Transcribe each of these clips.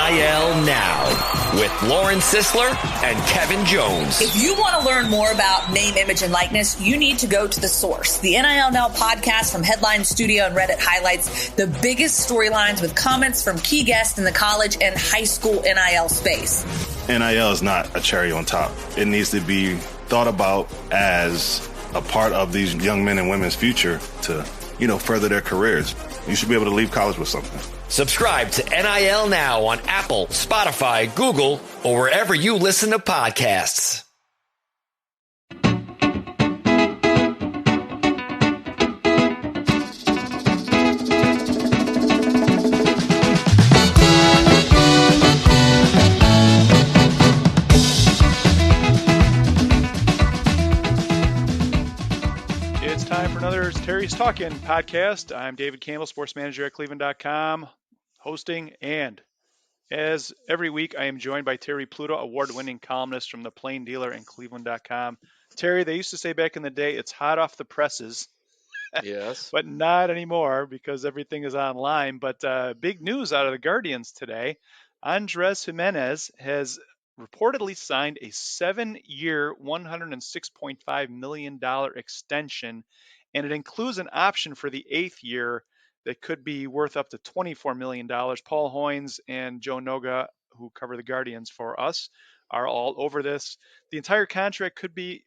NIL Now with Lauren Sisler and Kevin Jones. If you want to learn more about name, image, and likeness, you need to go to The Source. The NIL Now podcast from Headline Studio and Reddit highlights the biggest storylines with comments from key guests in the college and high school NIL space. NIL is not a cherry on top. It needs to be thought about as a part of these young men and women's future to, further their careers. You should be able to leave college with something. Subscribe to NIL Now on Apple, Spotify, Google, or wherever you listen to podcasts. Time for another Terry's Talkin podcast. I'm David Campbell, sports manager at cleveland.com, hosting, and as every week, I am joined by Terry Pluto, award-winning columnist from the Plain Dealer and cleveland.com. Terry, they used to say back in the day, it's hot off the presses. Yes. But not anymore because everything is online. But big news out of the Guardians today. Andres Gimenez has reportedly signed a 7-year, $106.5 million extension, and it includes an option for the 8th year that could be worth up to $24 million. Paul Hoynes and Joe Noga, who cover the Guardians for us, are all over this. The entire contract could be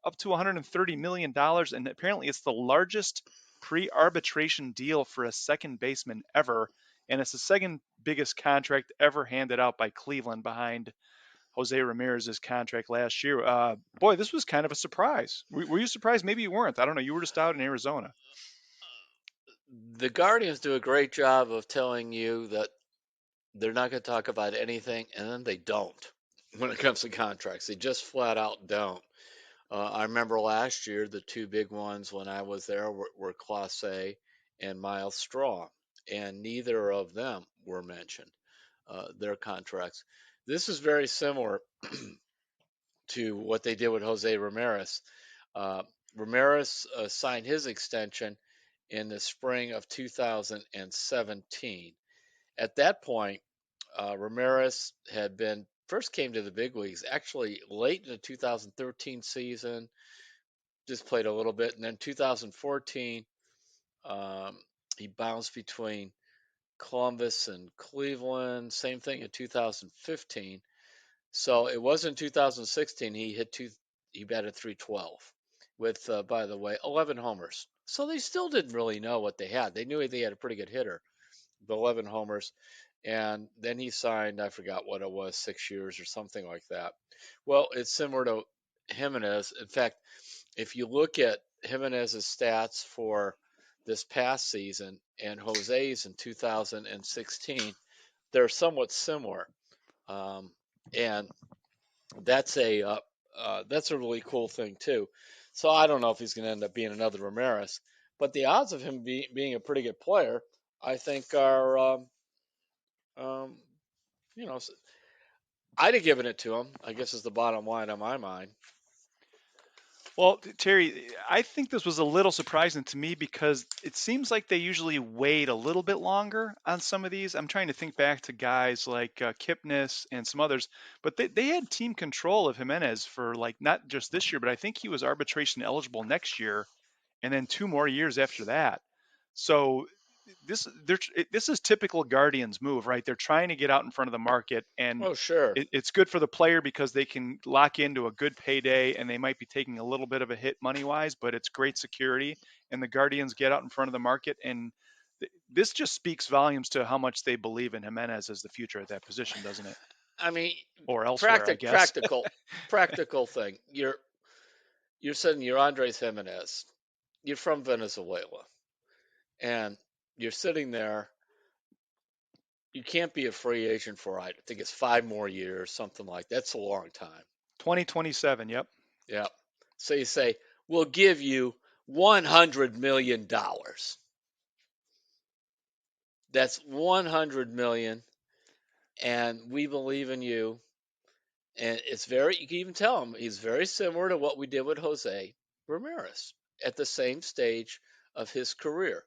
up to $130 million, and apparently it's the largest pre-arbitration deal for a second baseman ever, and it's the second biggest contract ever handed out by Cleveland behind Jose Ramirez's contract last year. Boy, this was kind of a surprise. Were you surprised? Maybe you weren't. I don't know. You were just out in Arizona. The Guardians do a great job of telling you that they're not going to talk about anything, and then they don't when it comes to contracts. They just flat out don't. I remember last year, the two big ones when I was there were Clase and Miles Straw, and neither of them were mentioned, their contracts. This is very similar to what they did with Jose Ramirez. Ramirez signed his extension in the spring of 2017. At that point, Ramirez had first came to the big leagues actually late in the 2013 season, just played a little bit, and then 2014, he bounced between Columbus and Cleveland. Same thing in 2015. So it was in 2016 he batted 312 with, by the way, 11 homers. So they still didn't really know what they had. They knew they had a pretty good hitter, but 11 homers. And then he signed, I forgot what it was, 6 years or something like that. Well, it's similar to Gimenez. In fact, if you look at Gimenez's stats for this past season and Jose's in 2016, they're somewhat similar. And that's a really cool thing too. So I don't know if he's going to end up being another Ramirez, but the odds of him being a pretty good player, I think, are I'd have given it to him, I guess, is the bottom line on my mind. Well, Terry, I think this was a little surprising to me because it seems like they usually wait a little bit longer on some of these. I'm trying to think back to guys like Kipnis and some others, but they had team control of Gimenez for not just this year, but I think he was arbitration eligible next year and then 2 more years after that. So this is typical Guardians move, right? They're trying to get out in front of the market, and sure, it's good for the player because they can lock into a good payday, and they might be taking a little bit of a hit money wise, but it's great security. And the Guardians get out in front of the market, and this just speaks volumes to how much they believe in Gimenez as the future at that position, doesn't it? I mean, or elsewhere, I guess. practical thing. You're saying you're Andres Gimenez. You're from Venezuela, and you're sitting there. You can't be a free agent for, I think it's 5 more years, something like that. That's a long time. 2027, yep. Yep. So you say, we'll give you $100 million. That's $100 million, and we believe in you. And you can even tell him he's very similar to what we did with Jose Ramirez at the same stage of his career.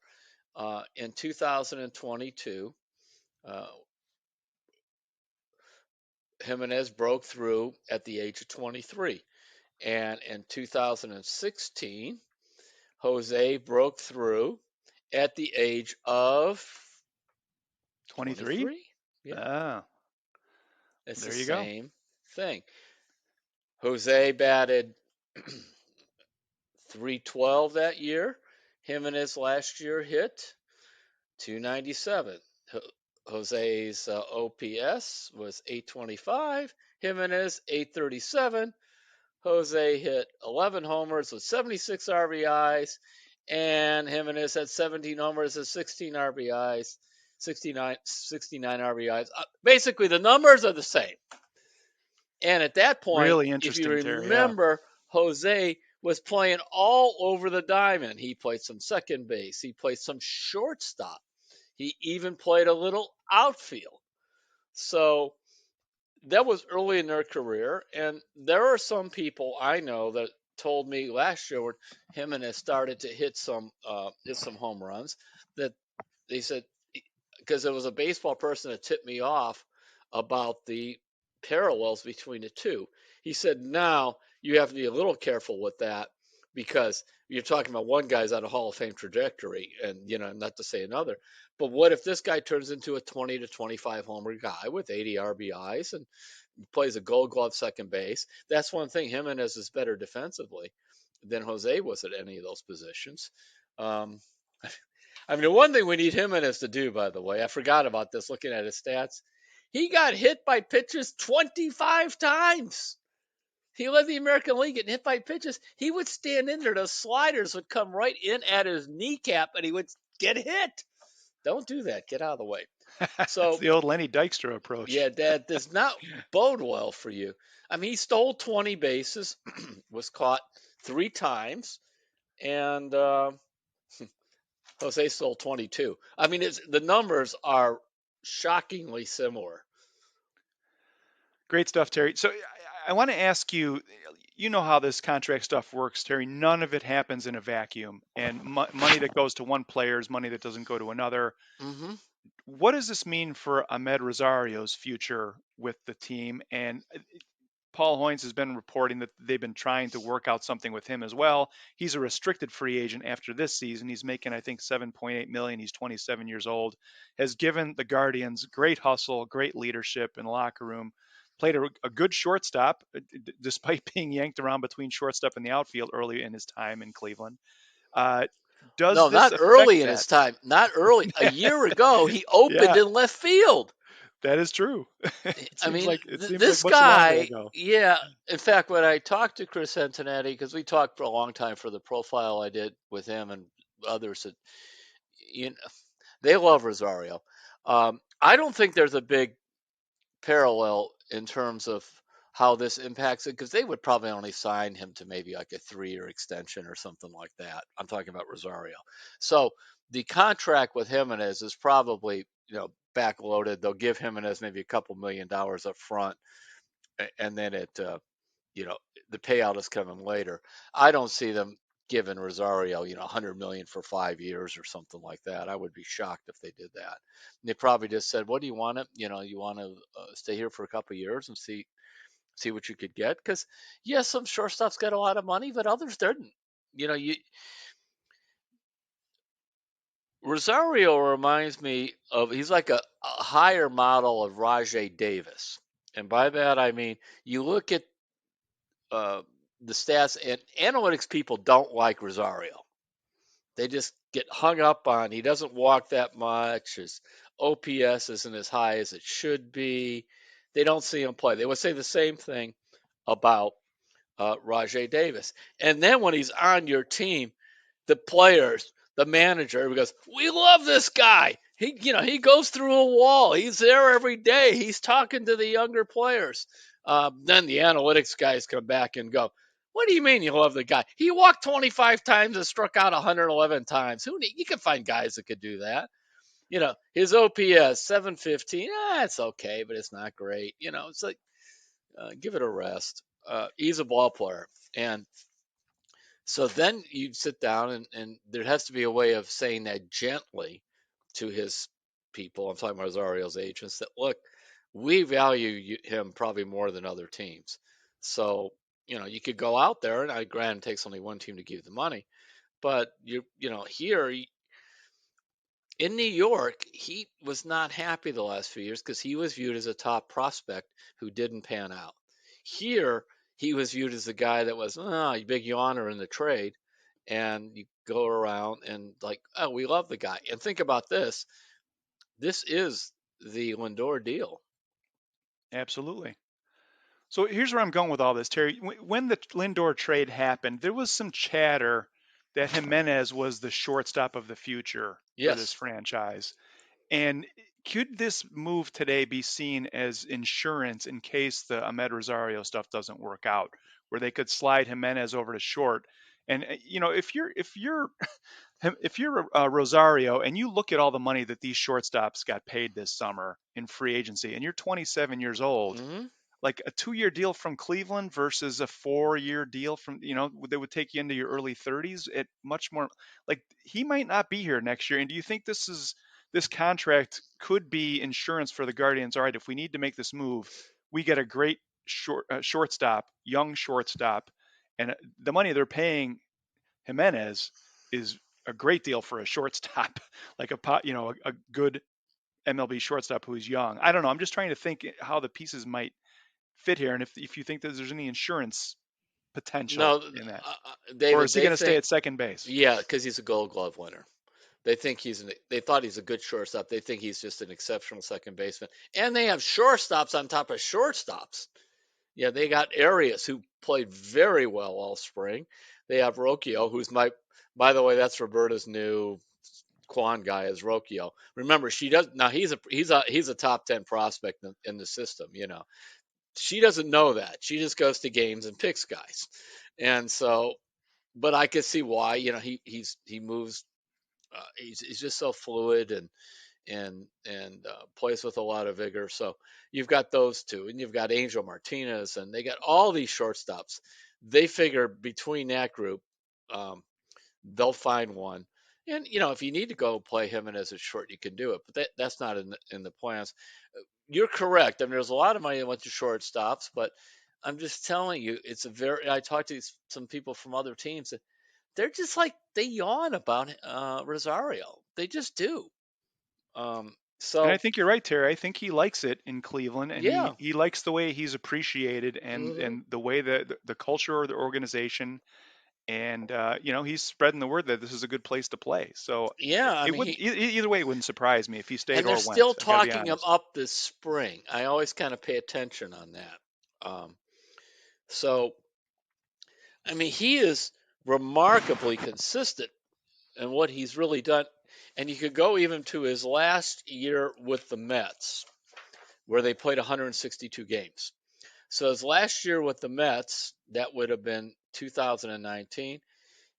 In 2022, Jimenez broke through at the age of 23. And in 2016, Jose broke through at the age of 23? 23. Yeah, Ah, it's the there you go. same thing. Jose batted 312 that year. Jimenez last year hit 297. Jose's OPS was 825. Jimenez 837. Jose hit 11 homers with 76 RBIs, and Jimenez had 17 homers and 16 RBIs, 69 RBIs. Basically, the numbers are the same. And at that point, Really if you interesting, Terry. Yeah. remember, Jose was playing all over the diamond. He played some second base. He played some shortstop. He even played a little outfield. So that was early in their career. And there are some people I know that told me last year when Jimenez started to hit some home runs that they said, because there was a baseball person that tipped me off about the parallels between the two. He said, now you have to be a little careful with that because you're talking about one guy's on a Hall of Fame trajectory, and not to say another. But what if this guy turns into a 20 to 25 homer guy with 80 RBIs and plays a Gold Glove second base? That's one thing. Jimenez is better defensively than Jose was at any of those positions. I mean, the one thing we need Jimenez to do, by the way, I forgot about this looking at his stats. He got hit by pitches 25 times. He led the American League getting hit by pitches. He would stand in there. Those sliders would come right in at his kneecap, and he would get hit. Don't do that. Get out of the way. It's So, the old Lenny Dykstra approach. yeah, that does not bode well for you. I mean, he stole 20 bases, was caught 3 times, and Jose stole 22. I mean, the numbers are shockingly similar. Great stuff, Terry. So I want to ask you, you know how this contract stuff works, Terry. None of it happens in a vacuum. And money that goes to one player is money that doesn't go to another. Mm-hmm. What does this mean for Ahmed Rosario's future with the team? And Paul Hoynes has been reporting that they've been trying to work out something with him as well. He's a restricted free agent after this season. He's making, I think, $7.8 million. He's 27 years old. Has given the Guardians great hustle, great leadership in the locker room. Played a good shortstop, despite being yanked around between shortstop and the outfield early in his time in Cleveland. Does No, this not affect early in that? his time. Not early. A year ago, he opened Yeah, in left field. that is true. I mean, It seems like this much longer guy, ago. yeah. In fact, when I talked to Chris Antonetti, because we talked for a long time for the profile I did with him and others, that they love Rosario. I don't think there's a big parallel in terms of how this impacts it because they would probably only sign him to maybe like a 3-year extension or something like that. I'm talking about Rosario. So the contract with Jimenez is probably backloaded. They'll give Jimenez maybe a couple $1,000,000 up front, and then the payout is coming later. I don't see them giving Rosario, $100 million for 5 years or something like that. I would be shocked if they did that. And they probably just said, "What do you want? You want to stay here for a couple of years and see what you could get?" Because yes, some shortstops got a lot of money, but others didn't. Rosario reminds me of he's like a higher model of Rajay Davis, and by that I mean you look at the stats, and analytics people don't like Rosario. They just get hung up on he doesn't walk that much. His OPS isn't as high as it should be. They don't see him play. They would say the same thing about Rajay Davis. And then when he's on your team, the players, the manager, goes, "We love this guy. He goes through a wall. He's there every day. He's talking to the younger players." Then the analytics guys come back and go, "What do you mean you love the guy? He walked 25 times and struck out 111 times. You can find guys that could do that. His OPS 715. It's okay, but it's not great. It's like give it a rest. He's a ball player, and so then you sit down and there has to be a way of saying that gently to his people. I'm talking about Rosario's agents that look, we value him probably more than other teams. So, you could go out there, and granted, it takes only one team to give you the money, but here in New York, he was not happy the last few years because he was viewed as a top prospect who didn't pan out. Here, he was viewed as the guy that was a big yawner in the trade, and you go around and like, oh, we love the guy. And think about this: this is the Lindor deal. Absolutely. So here's where I'm going with all this, Terry. When the Lindor trade happened, there was some chatter that Jimenez was the shortstop of the future for this Yes. franchise. And could this move today be seen as insurance in case the Ahmed Rosario stuff doesn't work out, where they could slide Jimenez over to short? And if you're Rosario and you look at all the money that these shortstops got paid this summer in free agency, and you're 27 years old, Hmm. like a 2-year deal from Cleveland versus a 4-year deal from, that would take you into your early 30s at much more, like he might not be here next year. And do you think this contract could be insurance for the Guardians? All right, if we need to make this move, we get a great shortstop, young shortstop, and the money they're paying Jimenez is a great deal for a shortstop, like a good MLB shortstop who's young. I don't know. I'm just trying to think how the pieces might fit here, and if you think that there's any insurance potential No, in that, or David, is he they going to stay think, at second base? yeah, because he's a Gold Glove winner. They thought he's a good shortstop. They think he's just an exceptional second baseman, and they have shortstops on top of shortstops. Yeah, they got Arias, who played very well all spring. They have Rocchio, by the way, that's Roberta's new Quan guy is Rocchio. Remember, she does now. He's a top 10 prospect in the system. She doesn't know that. She just goes to games and picks guys, and so. But I can see why. He moves. He's just so fluid and plays with a lot of vigor. So you've got those two, and you've got Angel Martinez, and they got all these shortstops. They figure between that group, um, they'll find one. And if you need to go play him in as a short, you can do it. But that's not in the plans. You're correct. I mean, there's a lot of money that went to shortstops, but I'm just telling you, it's a very. I talked to some people from other teams. They're just like they yawn about Rosario. They just do. And I So think you're right, Terry. I think he likes it in Cleveland, and he yeah. he likes the way he's appreciated, and Hmm. and the way that the culture of the organization, and he's spreading the word that this is a good place to play. So Yeah, I it mean wouldn't either way. It wouldn't surprise me if he stayed and they're or went. still I got to be talking him honest. up this spring. I always kind of pay attention on that. So I mean, he is remarkably consistent in what he's really done. And you could go even to his last year with the Mets, where they played 162 games. So his last year with the Mets, that would have been 2019.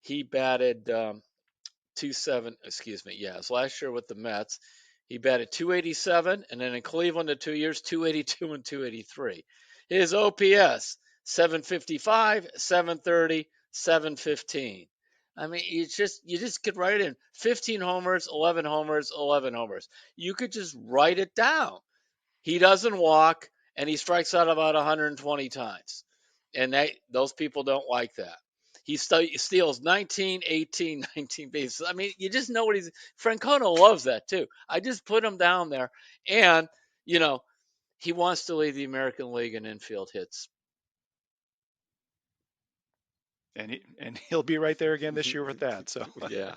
He batted 27. Excuse me. Yeah, his last year with the Mets, he batted 287, and then in Cleveland, the 2 years, 282 and 283. His OPS 755, 730, 715. I mean, you just could write it in 15 homers, 11 homers, 11 homers. You could just write it down. He doesn't walk, and he strikes out about 120 times. And those people don't like that. He steals 19, 18, 19 bases. I mean, you just know what he's. Francona loves that too. I just put him down there, and you know he wants to lead the American League in infield hits. And he'll be right there again this year with that. So, Yeah.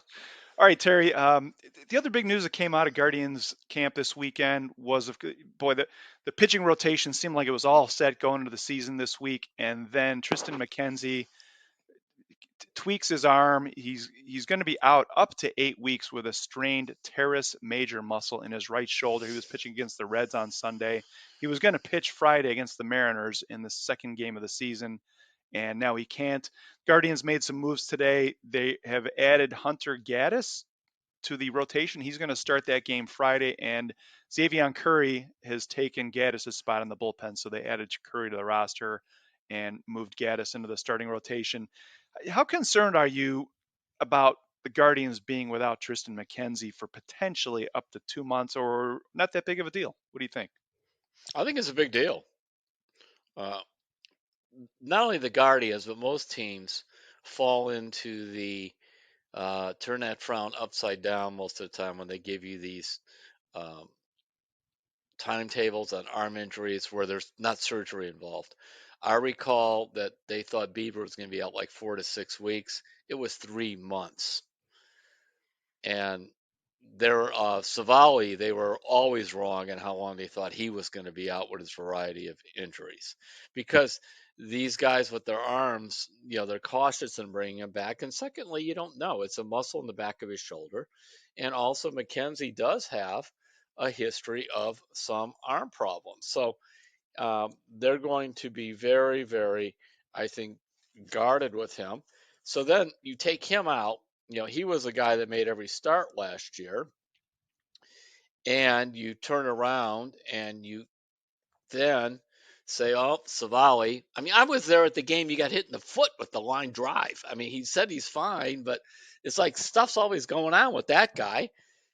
all right, Terry. The other big news that came out of Guardians camp this weekend was, boy, the pitching rotation seemed like it was all set going into the season this week, and then Tristan McKenzie tweaks his arm. He's going to be out up to 8 weeks with a strained teres major muscle in his right shoulder. He was pitching against the Reds on Sunday. He was going to pitch Friday against the Mariners in the second game of the season, and now he can't. Guardians made some moves today. They have added Hunter Gaddis to the rotation. He's going to start that game Friday, and Xavier Curry has taken Gaddis' spot in the bullpen. So they added Curry to the roster and moved Gaddis into the starting rotation. How concerned are you about the Guardians being without Tristan McKenzie for potentially up to 2 months, or not that big of a deal? What do you think? I think it's a big deal. Uh, Not only the Guardians, but most teams fall into the turn that frown upside down most of the time when they give you these um, timetables on arm injuries where there's not surgery involved. I recall that they thought Bieber was going to be out like 4 to 6 weeks. It was 3 months. And their Savali, they were always wrong in how long they thought he was going to be out with his variety of injuries, because these guys with their arms, they're cautious in bringing him back. And secondly, you don't know; it's a muscle in the back of his shoulder, and also McKenzie does have a history of some arm problems, so they're going to be very, very, I think, guarded with him. So then you take him out. He was a guy that made every start last year, and you turn around and you then say, "Oh, Savali." I mean, I was there at the game. He got hit in the foot with the line drive. I mean, he said he's fine, but it's like stuff's always going on with that guy.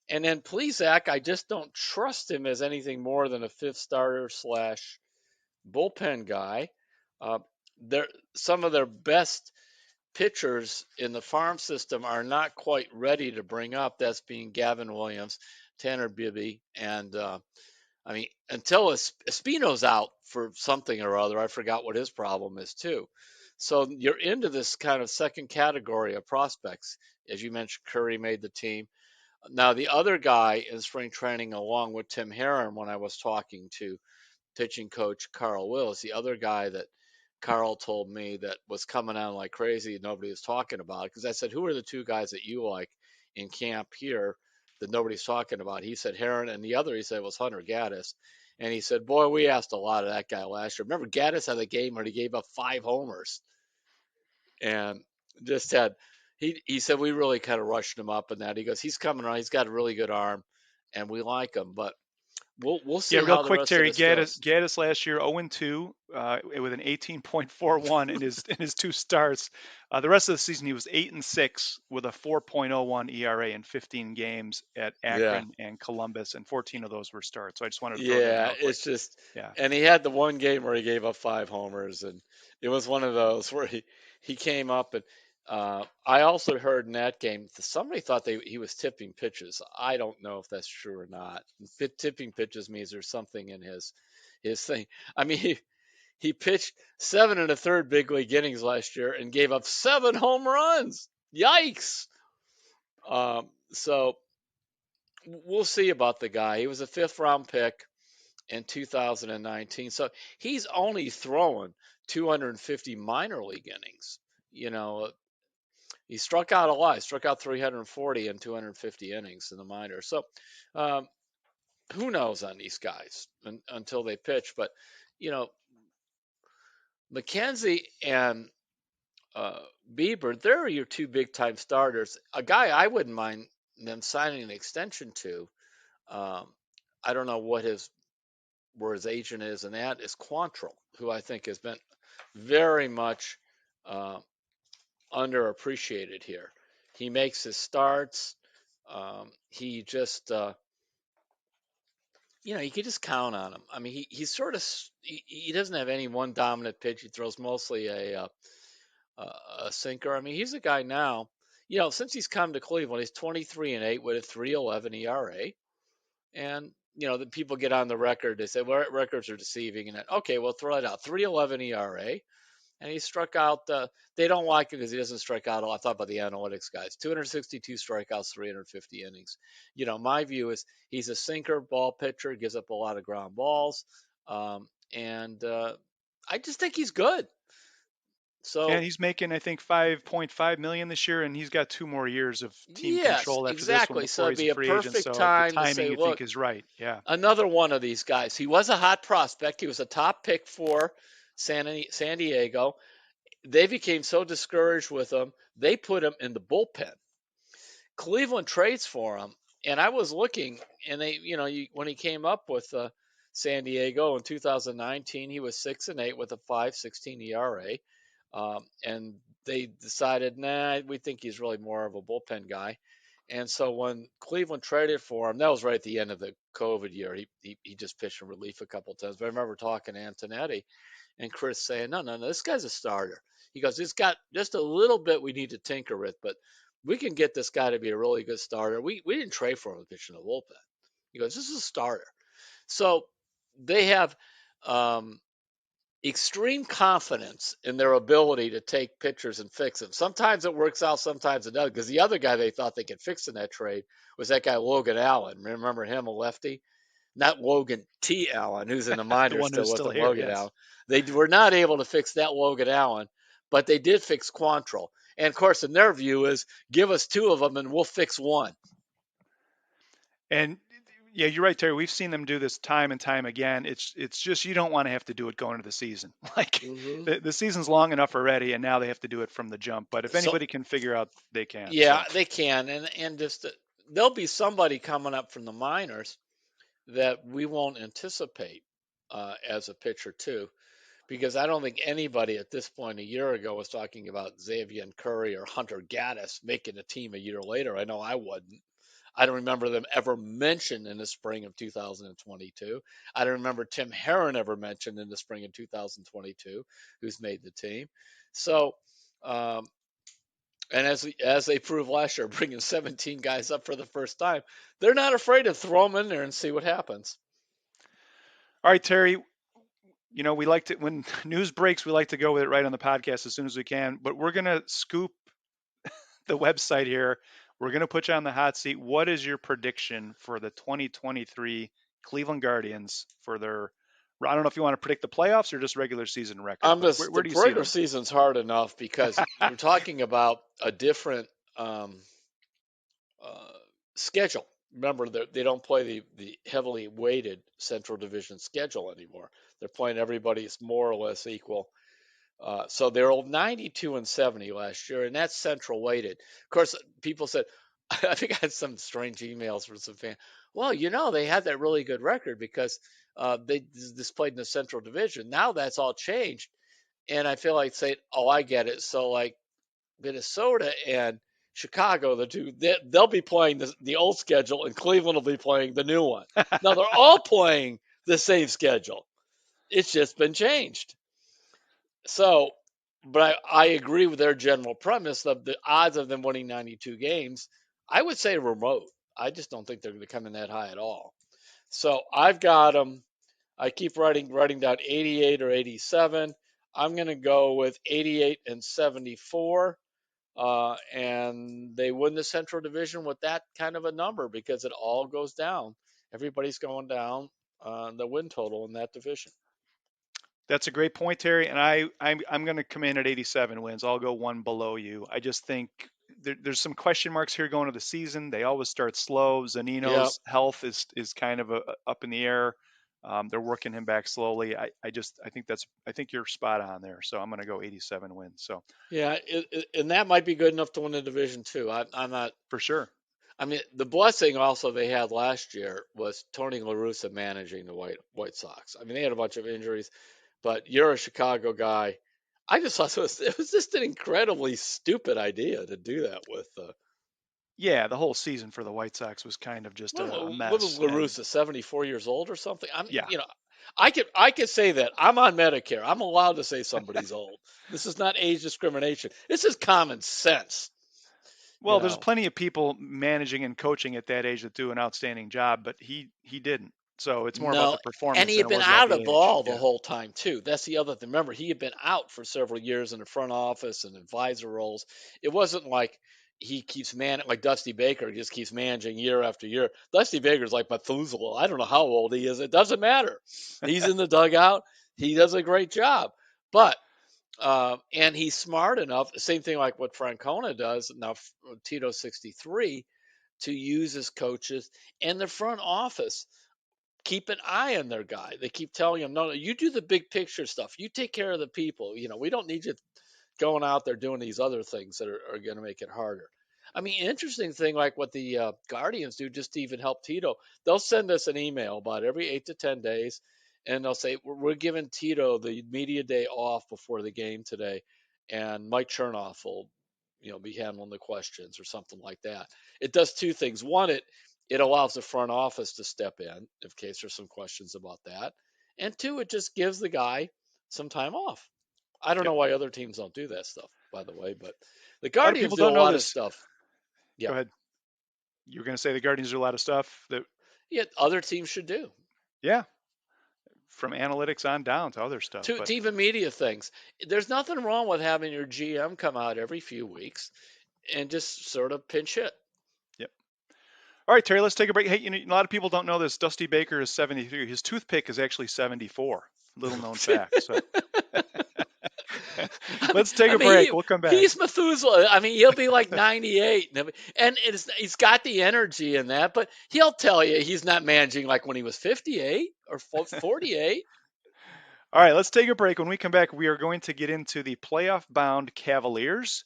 And then Plesac, I just don't trust him as anything more than a fifth starter slash bullpen guy. Uh, they're some of their best pitchers in the farm system are not quite ready to bring up. That's being Gavin Williams, Tanner Bibby, and I mean, until Espino's out for something or other, I forgot what his problem is too. So you're into this kind of second category of prospects. As you mentioned, Curry made the team. Now, the other guy in spring training, along with Tim Herron, when I was talking to pitching coach Carl Willis, the other guy that Carl told me that was coming on like crazy, nobody was talking about, because I said, who are the two guys that you like in camp here that nobody's talking about? He said Herron, and the other he said was Hunter Gaddis. And he said, boy, we asked a lot of that guy last year. Remember, Gaddis had a game where he gave up 5 homers and just had he said we really kind of rushed him up, and that he goes, he's coming around, he's got a really good arm, and we like him, but we'll Yeah, see real how the quick, rest of Terry. this goes. Gaddis last year 0-2 with an 18.41 in his 2 starts. The rest of the season he was 8-6 with a 4.01 ERA in 15 games at Yeah. Akron and Columbus, and 14 of those were starts. So I just wanted to throw that in Yeah, real quick. it's just, Yeah. and he had the one game where he gave up 5 homers, and it was one of those where he came up, and I also heard in that game somebody thought he was tipping pitches. I don't know if that's true or not. Tipping pitches means there's something in his thing. I mean, he pitched 7 1/3 big league innings last year and gave up 7 home runs. Yikes! So we'll see about the guy. He was a 5th round pick in 2019. So he's only thrown 250 minor league innings. You know, he struck out a lot. He struck out 340 in 250 innings in the minors. So um, who knows on these guys until they pitch? But you know, McKenzie and uh, Bieber, they're your two big time starters. A guy I wouldn't mind them signing an extension to. Um, I don't know where his agent is, and that is Quantrill, who I think has been very much uh, underappreciated here. He makes his starts. He just, you can just count on him. I mean, he's sort of he doesn't have any one dominant pitch. He throws mostly a sinker. I mean, he's a guy now. Since he's come to Cleveland, he's 23-8 with a 3.11 ERA. And the people get on the record. They say, well, records are deceiving. And then, okay, well, throw it out. 3.11 ERA. And he struck out. They don't like it because he doesn't strike out. I thought about the analytics guys. 262 strikeouts, 350 innings. My view is he's a sinker ball pitcher, gives up a lot of ground balls. And I just think he's good. So And he's making, I think, 5.5 million this year, and he's got 2 more years of team yes, control after this one exactly. So before it'd he's a be a free agent. perfect So the time to timing, say, you think, look, is right. Yeah. another one of these guys. He was a hot prospect. He was a top pick for San Diego. They became so discouraged with him, they put him in the bullpen. Cleveland trades for him, and I was looking, and when he came up with San Diego in 2019, he was 6-8 with a 5.16 ERA, and they decided, nah, we think he's really more of a bullpen guy. And so when Cleveland traded for him, that was right at the end of the COVID year. He just pitched in relief a couple of times. But I remember talking to Antonetti and Chris saying, no, this guy's a starter. He goes, it's got just a little bit we need to tinker with, but we can get this guy to be a really good starter. We didn't trade for him to pitch in the bullpen. He goes, this is a starter. So they have extreme confidence in their ability to take pitchers and fix them. Sometimes it works out, sometimes it doesn't. Because the other guy they thought they could fix in that trade was that guy Logan Allen. Remember him, a lefty? Not Logan T. Allen, who's in the The minors one still who's with still them. here, Logan yes. Allen. They were not able to fix that Logan Allen, but they did fix Quantrill. And of course, in their view is give us two of them and we'll fix one. And yeah, you're right, Terry. We've seen them do this time and time again. It's just you don't want to have to do it going into the season. Like the season's long enough already, and now they have to do it from the jump. But if So anybody can figure out, they can. yeah, So they can, and just there'll be somebody coming up from the minors that we won't anticipate as a pitcher too, because I don't think anybody at this point a year ago was talking about Xavier Curry or Hunter Gaddis making a team a year later. I know I wouldn't. I don't remember them ever mentioned in the spring of 2022. I don't remember Tim Herron ever mentioned in the spring of 2022, who's made the team. So, and as they proved last year, bringing 17 guys up for the first time, they're not afraid to throw them in there and see what happens. all right, Terry. We like to when news breaks, we like to go with it right on the podcast as soon as we can. But we're gonna scoop the website here. We're gonna put you on the hot seat. What is your prediction for the 2023 Cleveland Guardians for their? I don't know if you want to predict the playoffs or just regular season record, but where The do you see regular them? season's hard enough because we're talking about a different uh, schedule. Remember, they don't play the heavily weighted Central Division schedule anymore. They're playing everybody's more or less equal. So they're 92 and 70 last year, and that's Central weighted. Of course, people said, I think I had some strange emails from some fans. Well, they had that really good record because they just played in the Central Division. Now that's all changed, and I feel like saying, "Oh, I get it." So like Minnesota and Chicago, the two, they'll be playing the old schedule, and Cleveland will be playing the new one. Now they're all playing the same schedule. It's just been changed. So, but I agree with their general premise of the odds of them winning 92 games. I would say remote. I just don't think they're going to come in that high at all. So I've got them. I keep writing down 88 or 87. I'm going to go with 88 and 74. And they win the Central Division with that kind of a number because it all goes down. Everybody's going down the win total in that division. That's a great point, Terry. And I'm going to come in at 87 wins. I'll go one below you. I just think there's some question marks here going to the season. They always start slow. Yep. Zanino's health is kind of up in the air. They're working him back slowly. I think you're spot on there. So I'm going to go 87 wins. So Yeah, and that might be good enough to win the division too. I'm not. for sure. I mean, the blessing also they had last year was Tony La Russa managing the White Sox. I mean, they had a bunch of injuries, but you're a Chicago guy. I just thought it was just an incredibly stupid idea to do that with. Yeah, the whole season for the White Sox was kind of just a What was mess. La And Russa, 74 years old or something? yeah, I could say that. I'm on Medicare. I'm allowed to say somebody's old. This is not age discrimination. This is common sense. You well, there's know. plenty of people managing and coaching at that age that do an outstanding job, but he didn't. So it's more about No, the and performance he than had it been was about out the of age. ball the Yeah. whole time too. That's the other thing. Remember, he had been out for several years in the front office and advisor roles. It wasn't like he keeps like Dusty Baker just keeps managing year after year. Dusty Baker's like Methuselah. I don't know how old he is. It doesn't matter. He's in the dugout. He does a great job. But and he's smart enough. Same thing like what Francona does now. Tito's 63 to use his coaches and the front office keep an eye on their guy. They keep telling him, no, you do the big picture stuff. You take care of the people. We don't need you going out there doing these other things that are going to make it harder. I mean, interesting thing like what the Guardians do just to even help Tito. They'll send us an email about every 8 to 10 days, and they'll say, we're giving Tito the media day off before the game today, and Mike Chernoff will be handling the questions or something like that. It does two things. One, it allows the front office to step in in case there's some questions about that. And two, it just gives the guy some time off. I don't Yep. know why other teams don't do that stuff, by the way, but the A lot of Guardians people do a don't know lot of this. stuff. Yeah. Go ahead. You were going to say the Guardians do a lot of stuff that, Yeah, other teams should do. yeah, from analytics on down to other stuff. To, But to even media things. There's nothing wrong with having your GM come out every few weeks and just sort of pinch hit. yep. All right, Terry, let's take a break. Hey, a lot of people don't know this. Dusty Baker is 73. His toothpick is actually 74. Little known fact. So let's take a break. We'll come back. He's Methuselah. I mean, he'll be like 98, and he's got the energy in that, but he'll tell you he's not managing like when he was 58 or 48. All right, let's take a break. When we come back, we are going to get into the playoff-bound Cavaliers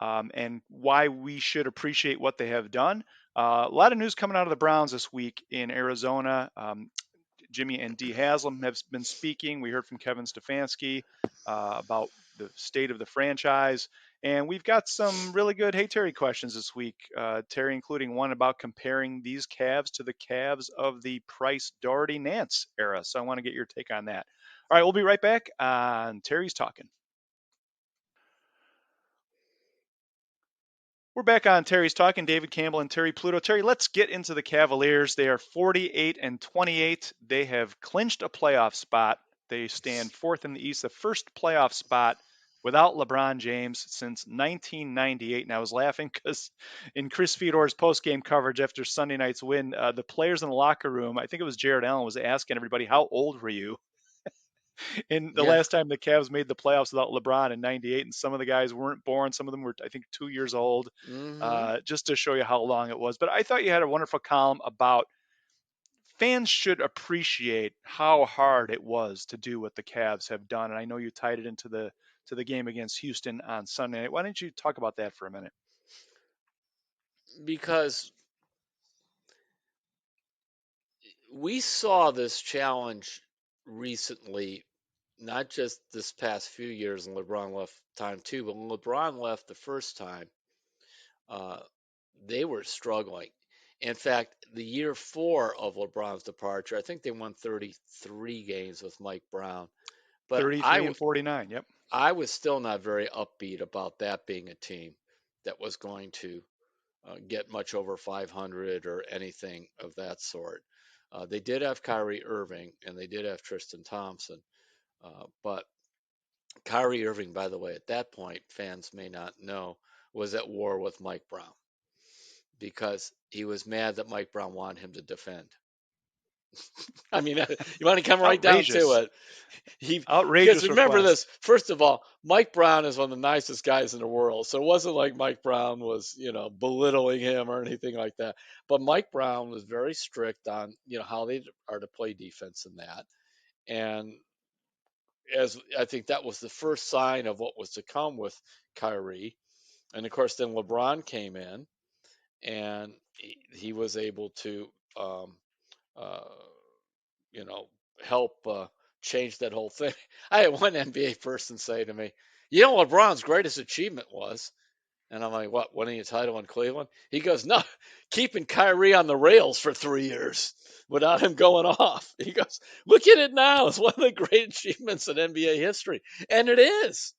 and why we should appreciate what they have done. A lot of news coming out of the Browns this week in Arizona. Jimmy and Dee Haslam have been speaking. We heard from Kevin Stefanski about the state of the franchise. And we've got some really good Hey Terry questions this week, Terry, including one about comparing these Cavs to the Cavs of the Price, Doherty, Nance era. So I want to get your take on that. All right, we'll be right back on Terry's Talkin'. We're back on Terry's Talking. David Campbell and Terry Pluto. Terry, let's get into the Cavaliers. They are 48-28. They have clinched a playoff spot. They stand fourth in the East, the first playoff spot without LeBron James since 1998. And I was laughing because in Chris Fedor's post-game coverage after Sunday night's win, the players in the locker room, I think it was Jared Allen, was asking everybody, how old were you? In the last time the Cavs made the playoffs without LeBron in 98, and some of the guys weren't born. Some of them were, I think, 2 years old, just to show you how long it was. But I thought you had a wonderful column about fans should appreciate how hard it was to do what the Cavs have done. And I know you tied it into the game against Houston on Sunday night. Why don't you talk about that for a minute? Because we saw this challenge recently, not just this past few years, and LeBron left time too, but when LeBron left the first time, they were struggling. In fact, the year 4 of LeBron's departure, I think they won 33 games with Mike Brown. But 33 and 49, yep. I was still not very upbeat about that being a team that was going to get much over 500 or anything of that sort. They did have Kyrie Irving and they did have Tristan Thompson. But Kyrie Irving, by the way, at that point, fans may not know, was at war with Mike Brown because he was mad that Mike Brown wanted him to defend. I mean, you want to come right down to it. Outrageous. Because remember this, first of all, Mike Brown is one of the nicest guys in the world. So it wasn't like Mike Brown was, belittling him or anything like that. But Mike Brown was very strict on, how they are to play defense in that. And as I think that was the first sign of what was to come with Kyrie. And of course, then LeBron came in and he was able to, help change that whole thing. I had one NBA person say to me, LeBron's greatest achievement was, and I'm like, what, winning a title in Cleveland? He goes, no, keeping Kyrie on the rails for 3 years without him going off. He goes, look at it now. It's one of the great achievements in NBA history. And it is.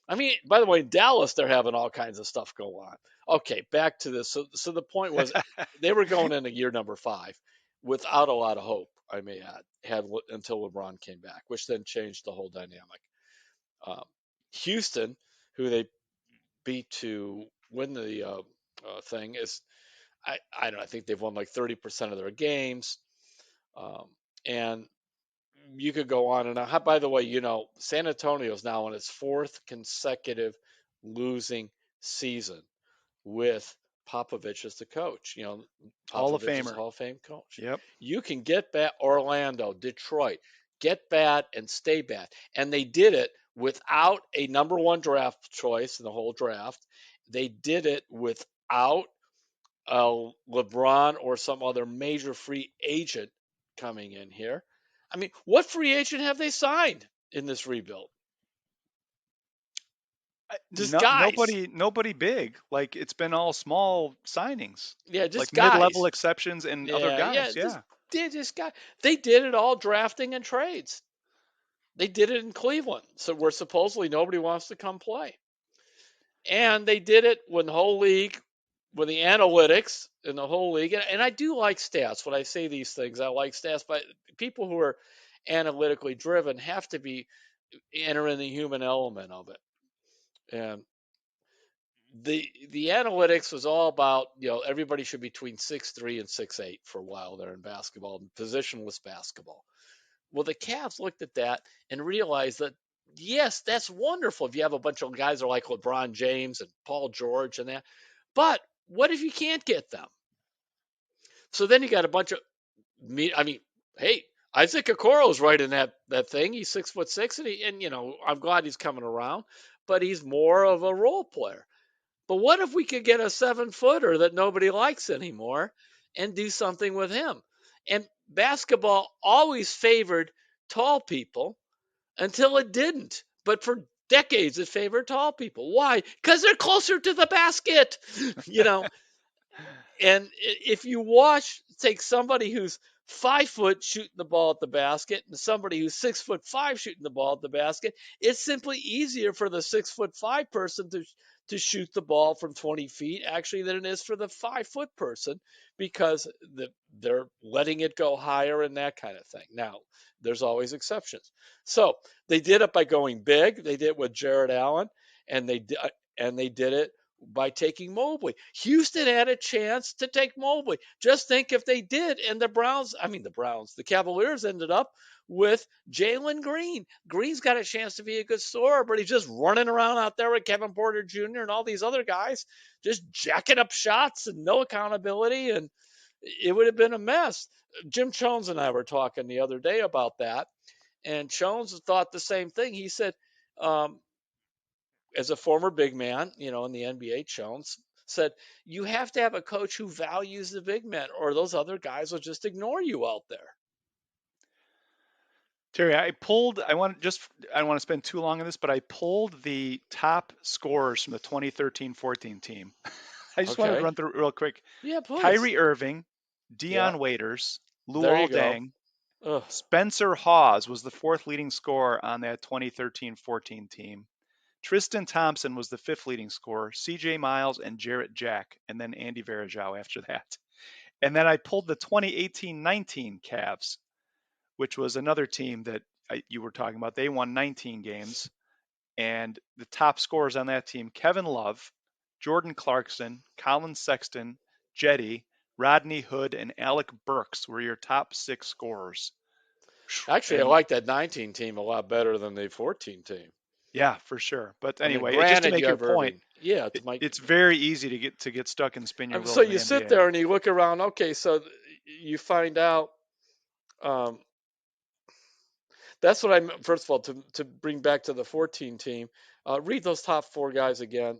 I mean, by the way, in Dallas, they're having all kinds of stuff go on. Okay, back to this. So the point was they were going into year number 5 without a lot of hope, I may add, until LeBron came back, which then changed the whole dynamic. Houston, who they beat to win the thing, is I don't know, I think they've won like 30% of their games. And you could go on and on. By the way, San Antonio is now in its 4th consecutive losing season with Popovich as the coach. Hall of Popovich is Famer. Hall of Fame coach. Yep. You can get bad. Orlando, Detroit, get bad and stay bad. And they did it without a number 1 draft choice in the whole draft. They did it without LeBron or some other major free agent coming in here. I mean, what free agent have they signed in this rebuild? Just guys. Nobody big. Like it's been all small signings, Yeah, just like mid-level guys. exceptions and other Yeah, guys. Yeah. just guys. They did it all drafting and trades. They did it in Cleveland, so where supposedly nobody wants to come play. And they did it when the whole league, with the analytics in the whole league. And I do like stats. When I say these things, I like stats, but people who are analytically driven have to be entering the human element of it. And the analytics was all about, everybody should be between 6'3" and 6'8" for a while there in basketball, positionless basketball. Well, the Cavs looked at that and realized that, yes, that's wonderful if you have a bunch of guys that are like LeBron James and Paul George and that. But what if you can't get them? So then you got a bunch of hey, Isaac Okoro's right in that thing. He's 6'6", and I'm glad he's coming around, but he's more of a role player. But what if we could get a 7-footer that nobody likes anymore and do something with him? And basketball always favored tall people until it didn't. But for decades, it favored tall people. Why? Because they're closer to the basket, And if you take somebody who's 5 foot shooting the ball at the basket and somebody who's 6'5" shooting the ball at the basket, it's simply easier for the 6'5" person to shoot the ball from 20 feet actually than it is for the 5-foot person, because they're letting it go higher and that kind of thing. Now, there's always exceptions. So they did it by going big. They did it with Jared Allen, and they did it by taking Mobley. Houston had a chance to take Mobley. Just think if they did, and the Cavaliers ended up with Jalen Green. Green's got a chance to be a good scorer, but he's just running around out there with Kevin Porter Jr. and all these other guys, just jacking up shots and no accountability, and it would have been a mess. Jim Jones and I were talking the other day about that, and Jones thought the same thing. He said, as a former big man, in the NBA, Jones said, you have to have a coach who values the big men, or those other guys will just ignore you out there. Terry, I don't want to spend too long on this, but I pulled the top scorers from the 2013-14 team. I just wanted to run through it real quick. Yeah, please. Kyrie Irving, Dion Waiters, Luol Deng, Spencer Hawes was the 4th leading scorer on that 2013-14 team. Tristan Thompson was the 5th leading scorer, CJ Miles and Jarrett Jack, and then Andy Varejao after that. And then I pulled the 2018-19 Cavs, which was another team that you were talking about. They won 19 games. And the top scorers on that team, Kevin Love, Jordan Clarkson, Colin Sexton, Jetty, Rodney Hood, and Alec Burks were your top 6 scorers. Actually, I like that 19 team a lot better than the 14 team. Yeah, for sure. But anyway, just to make your point, it's very easy to get stuck and spin your wheels. So you sit there and you look around. Okay, so you find out. That's what first of all, to bring back to the 14 team, read those top 4 guys again.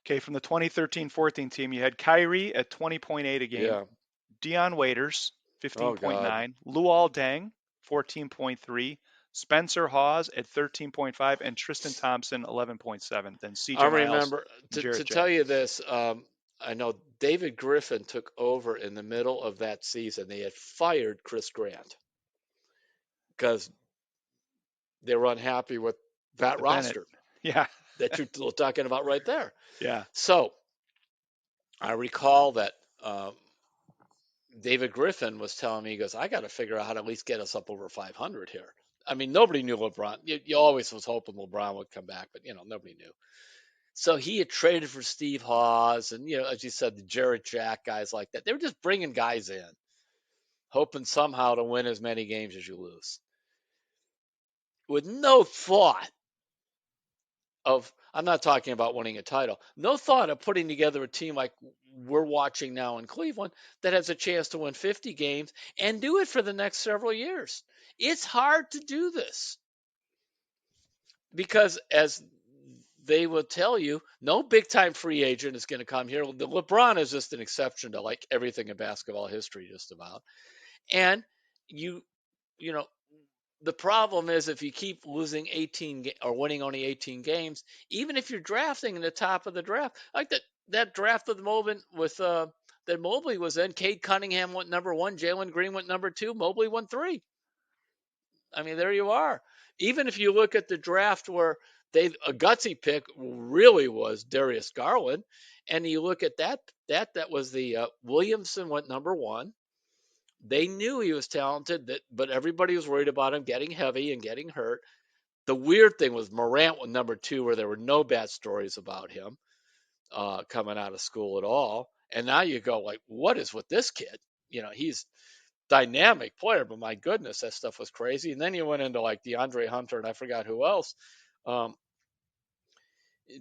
Okay, from the 2013-14 team, you had Kyrie at 20.8 a game. Yeah. Dion Waiters, 15.9. Luol Deng, 14.3. Spencer Hawes at 13.5, and Tristan Thompson 11.7. Then CJ Miles. I remember to tell you this. I know David Griffin took over in the middle of that season. They had fired Chris Grant because they were unhappy with that roster. Yeah, that you're talking about right there. Yeah. So I recall that David Griffin was telling me, he goes, I got to figure out how to at least get us up over 500 here. I mean, nobody knew LeBron. You always was hoping LeBron would come back, but, nobody knew. So he had traded for Steve Hawes and, as you said, the Jarrett Jack, guys like that. They were just bringing guys in, hoping somehow to win as many games as you lose. With no thought of, I'm not talking about winning a title, no thought of putting together a team like we're watching now in Cleveland that has a chance to win 50 games and do it for the next several years. It's hard to do this because, as they will tell you, no big-time free agent is going to come here. LeBron is just an exception to like everything in basketball history, just about. And you know, the problem is if you keep losing 18 or winning only 18 games, even if you're drafting in the top of the draft, like that draft of the moment with that Mobley was in, Cade Cunningham went number 1, Jalen Green went number 2, Mobley went 3. I mean, there you are. Even if you look at the draft where a gutsy pick really was Darius Garland, and you look at that was the Williamson went number 1. They knew he was talented, but everybody was worried about him getting heavy and getting hurt. The weird thing was Morant was number 2, where there were no bad stories about him coming out of school at all. And now you go like, what is with this kid? He's dynamic player, but my goodness, that stuff was crazy. And then you went into like DeAndre Hunter and I forgot who else. Um,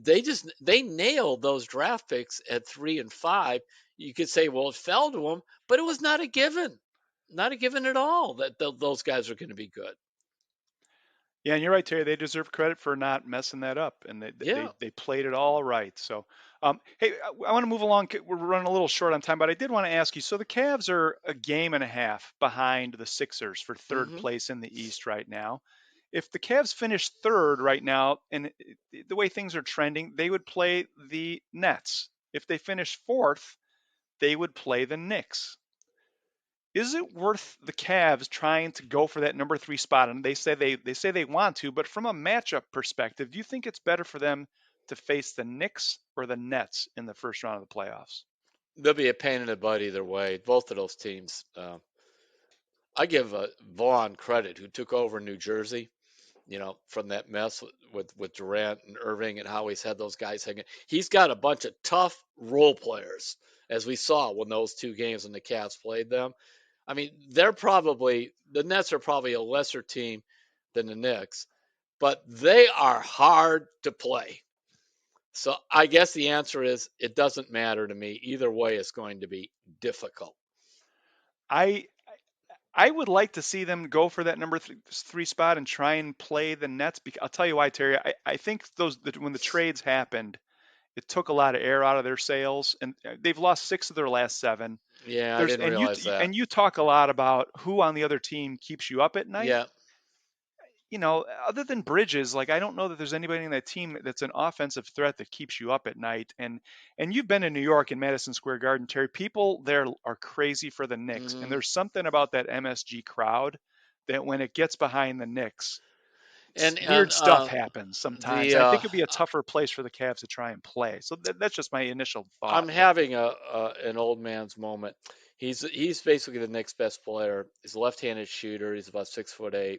they nailed those draft picks at 3 and 5. You could say, well, it fell to them, but it was not a given. Not a given at all that those guys are going to be good. Yeah, and you're right, Terry. They deserve credit for not messing that up, and they played it all right. So, hey, I want to move along. We're running a little short on time, but I did want to ask you. So the Cavs are a game and a half behind the Sixers for third place in the East right now. If the Cavs finish third right now, and the way things are trending, they would play the Nets. If they finish fourth, they would play the Knicks. Is it worth the Cavs trying to go for that number 3 spot? And they say they want to, but from a matchup perspective, do you think it's better for them to face the Knicks or the Nets in the first round of the playoffs? They'll be a pain in the butt either way. Both of those teams. I give Vaughn credit, who took over New Jersey. From that mess with Durant and Irving and how he's had those guys hanging. He's got a bunch of tough role players, as we saw when those 2 games when the Cavs played them. I mean, the Nets are probably a lesser team than the Knicks, but they are hard to play. So I guess the answer is it doesn't matter to me. Either way, it's going to be difficult. I would like to see them go for that number 3 spot and try and play the Nets. I'll tell you why, Terry. I think when the trades happened, it took a lot of air out of their sails, and they've lost 6 of their last 7. Yeah, I didn't realize that. And you talk a lot about who on the other team keeps you up at night. Yeah. Other than Bridges, like I don't know that there's anybody in that team that's an offensive threat that keeps you up at night. And you've been in New York in Madison Square Garden, Terry. People there are crazy for the Knicks, and there's something about that MSG crowd that when it gets behind the Knicks, weird stuff happens sometimes. I think it'd be a tougher place for the Cavs to try and play. So that's just my initial thought. I'm having an old man's moment. He's basically the Knicks' best player. He's a left-handed shooter. He's about 6'8".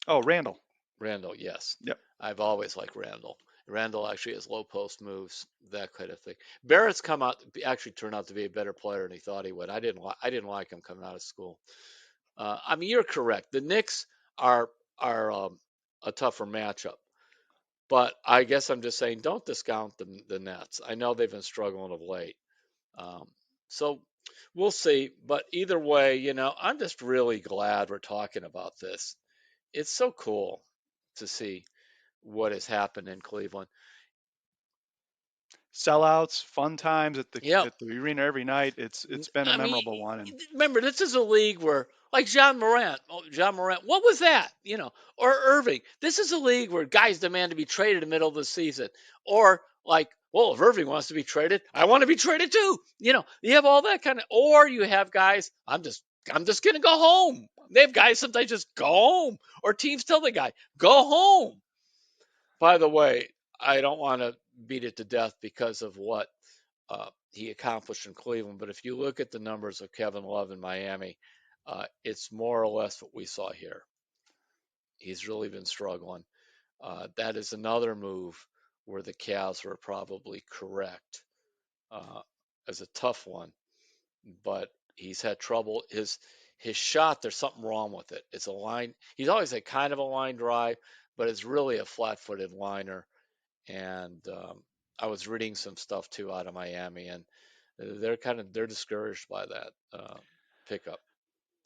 Oh, Randall. Randall, yes. Yep. I've always liked Randall. Randall actually has low post moves, that kind of thing. Barrett's turned out to be a better player than he thought he would. I didn't like him coming out of school. I mean, you're correct. The Knicks are a tougher matchup, but I guess I'm just saying don't discount the Nets. I know they've been struggling of late, so we'll see. But either way, I'm just really glad we're talking about this. It's so cool to see what has happened in Cleveland. Sellouts, fun times at the arena every night. It's been a memorable one. And remember, this is a league where, like John Morant, what was that? Or Irving. This is a league where guys demand to be traded in the middle of the season. Or like, well, if Irving wants to be traded, I want to be traded too. You have all that kind of. Or you have guys, I'm just gonna go home. They have guys sometimes just go home, or teams tell the guy, go home. By the way, I don't want to beat it to death because of what he accomplished in Cleveland, but if you look at the numbers of Kevin Love in Miami, it's more or less what we saw here. He's really been struggling. That is another move where the Cavs were probably correct as a tough one, but he's had trouble. His shot, there's something wrong with it. It's a line. He's always had kind of a line drive, but it's really a flat-footed liner. And I was reading some stuff too out of Miami, and they're discouraged by that pickup.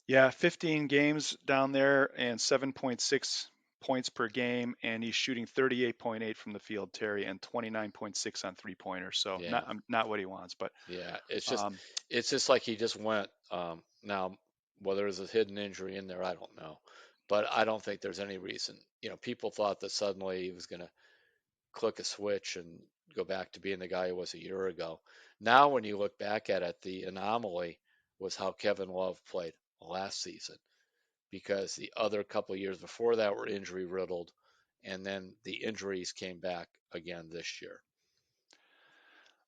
Yeah, 15 games down there and 7.6 points per game, and he's shooting 38.8 from the field, Terry, and 29.6 on 3-pointers. So not what he wants, but yeah, it's just like he just went. Now, whether there's a hidden injury in there, I don't know, but I don't think there's any reason. People thought that suddenly he was going to click a switch and go back to being the guy he was a year ago. Now, when you look back at it, the anomaly was how Kevin Love played last season, because the other couple of years before that were injury riddled, and then the injuries came back again this year.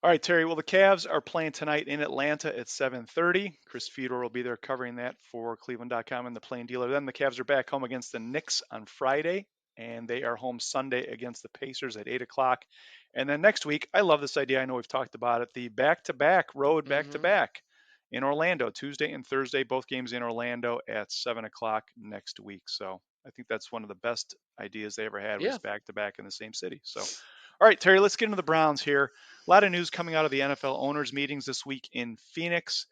All right, Terry. Well, the Cavs are playing tonight in Atlanta at 7:30. Chris Fedor will be there covering that for cleveland.com and the Plain Dealer. Then the Cavs are back home against the Knicks on Friday, and they are home Sunday against the Pacers at 8 o'clock. And then next week, I love this idea. I know we've talked about it. The back-to-back road back-to-back in Orlando, Tuesday and Thursday, both games in Orlando at 7 o'clock next week. So I think that's one of the best ideas they ever had, was back-to-back in the same city. So, all right, Terry, let's get into the Browns here. A lot of news coming out of the NFL owners' meetings this week in Phoenix.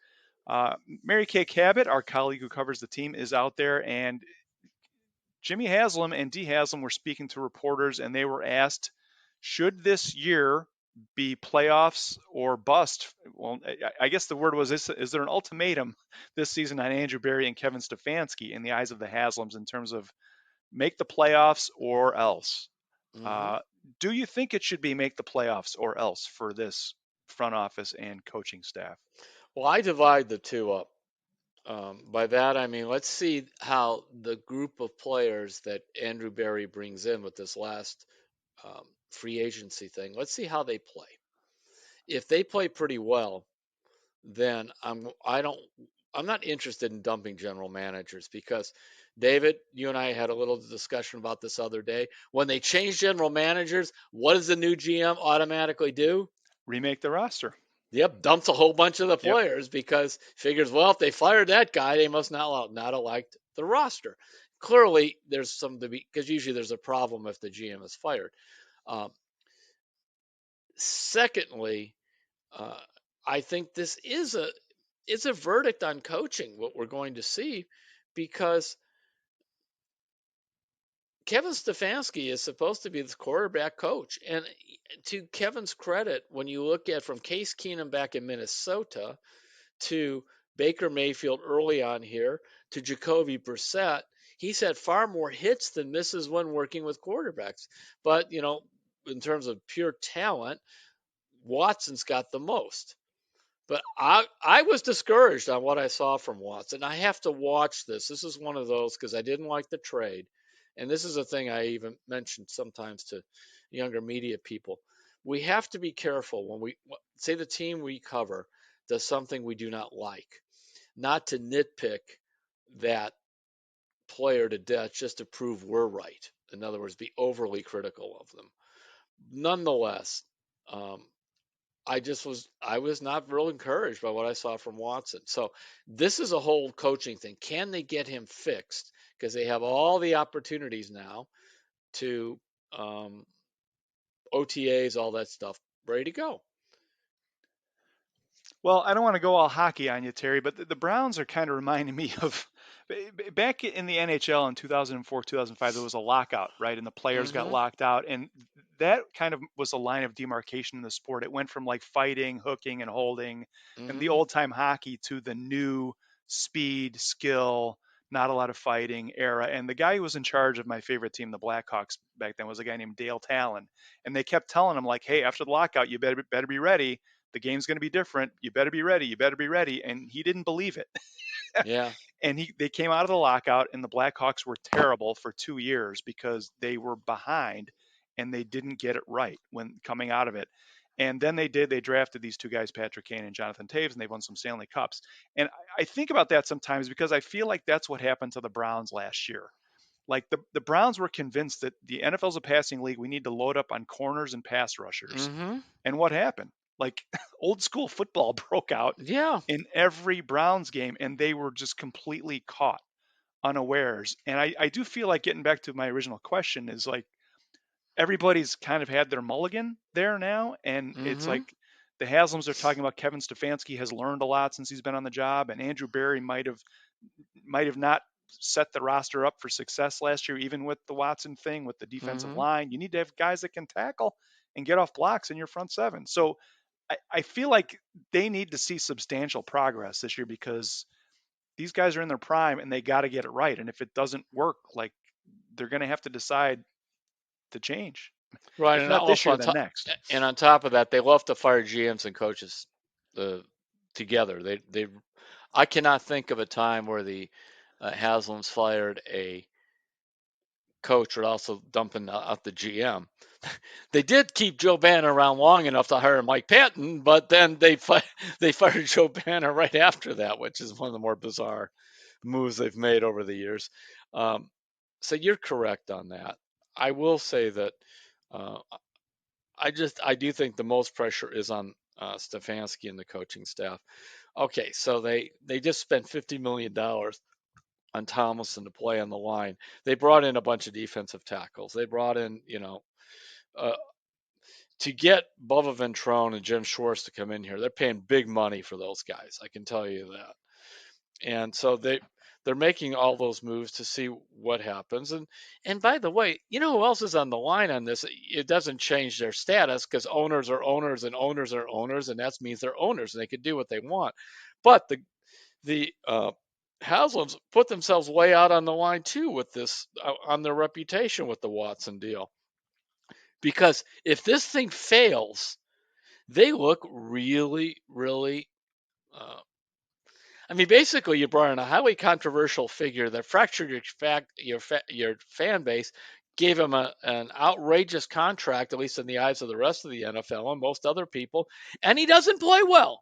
Mary Kay Cabot, our colleague who covers the team, is out there, and Jimmy Haslam and Dee Haslam were speaking to reporters, and they were asked, should this year be playoffs or bust? Well, I guess the word was, is there an ultimatum this season on Andrew Berry and Kevin Stefanski in the eyes of the Haslams in terms of make the playoffs or else? Do you think it should be make the playoffs or else for this front office and coaching staff? Well, I divide the two up. By that, I mean, let's see how the group of players that Andrew Berry brings in with this last free agency thing, let's see how they play. If they play pretty well, then I'm not interested in dumping general managers, because David, you and I had a little discussion about this other day. When they change general managers, what does the new GM automatically do? Remake the roster. Yep, dumps a whole bunch of the players, because figures, well, if they fired that guy, they must not have liked the roster. Clearly, there's some to be, because usually there's a problem if the GM is fired. Secondly, I think this is a verdict on coaching, what we're going to see, because Kevin Stefanski is supposed to be the quarterback coach. And to Kevin's credit, when you look at from Case Keenum back in Minnesota to Baker Mayfield early on here to Jacoby Brissett, he's had far more hits than misses when working with quarterbacks. But, in terms of pure talent, Watson's got the most. But I was discouraged on what I saw from Watson. I have to watch this. This is one of those, because I didn't like the trade. And this is a thing I even mentioned sometimes to younger media people. We have to be careful when we say the team we cover does something we do not like, not to nitpick that player to death just to prove we're right. In other words, be overly critical of them. Nonetheless, I was not real encouraged by what I saw from Watson. So this is a whole coaching thing. Can they get him fixed? Because they have all the opportunities now to OTAs, all that stuff, ready to go. Well, I don't want to go all hockey on you, Terry, but the Browns are kind of reminding me of back in the NHL in 2004, 2005, there was a lockout, right? And the players got locked out. And that kind of was a line of demarcation in the sport. It went from like fighting, hooking, and holding, and the old time hockey to the new speed, skill, not a lot of fighting era. And the guy who was in charge of my favorite team, the Blackhawks, back then was a guy named Dale Talon. And they kept telling him, like, hey, after the lockout, you better be ready. The game's going to be different. You better be ready. You better be ready. And he didn't believe it. Yeah. And they came out of the lockout, and the Blackhawks were terrible for 2 years because they were behind and they didn't get it right when coming out of it. And then they drafted these two guys, Patrick Kane and Jonathan Taves, and they won some Stanley Cups. And I think about that sometimes because I feel like that's what happened to the Browns last year. Like the Browns were convinced that the NFL's a passing league. We need to load up on corners and pass rushers. And what happened? Like old school football broke out in every Browns game, and they were just completely caught unawares. And I do feel like, getting back to my original question, is like everybody's kind of had their mulligan there now. And it's like the Haslams are talking about Kevin Stefanski has learned a lot since he's been on the job, and Andrew Berry might have not set the roster up for success last year, even with the Watson thing, with the defensive line. You need to have guys that can tackle and get off blocks in your front seven. So I feel like they need to see substantial progress this year, because these guys are in their prime and they got to get it right. And if it doesn't work, like, they're going to have to decide to change. Right, If and not this also year, then next. on top of that, they love to fire GMs and coaches together. I cannot think of a time where the Haslam's fired a coach or also dumping out the GM. They did keep Joe Banner around long enough to hire Mike Patton, but then they fired Joe Banner right after that, which is one of the more bizarre moves they've made over the years. So you're correct on that. I will say that uh, I do think the most pressure is on Stefanski and the coaching staff. Okay, so they just spent $50 million on Tomlinson to play on the line. They brought in a bunch of defensive tackles. They brought in, uh, to get Bubba Ventrone and Jim Schwartz to come in here. They're paying big money for those guys. I can tell you that. And so they're making all those moves to see what happens. And by the way, you know who else is on the line on this? It doesn't change their status because owners are owners and owners are owners, and that means they're owners and they can do what they want. But the Haslams put themselves way out on the line too with this on their reputation with the Watson deal. Because if this thing fails, they look really, really. I mean, basically, you brought in a highly controversial figure that fractured your fan base, gave him an outrageous contract, at least in the eyes of the rest of the NFL and most other people, and he doesn't play well.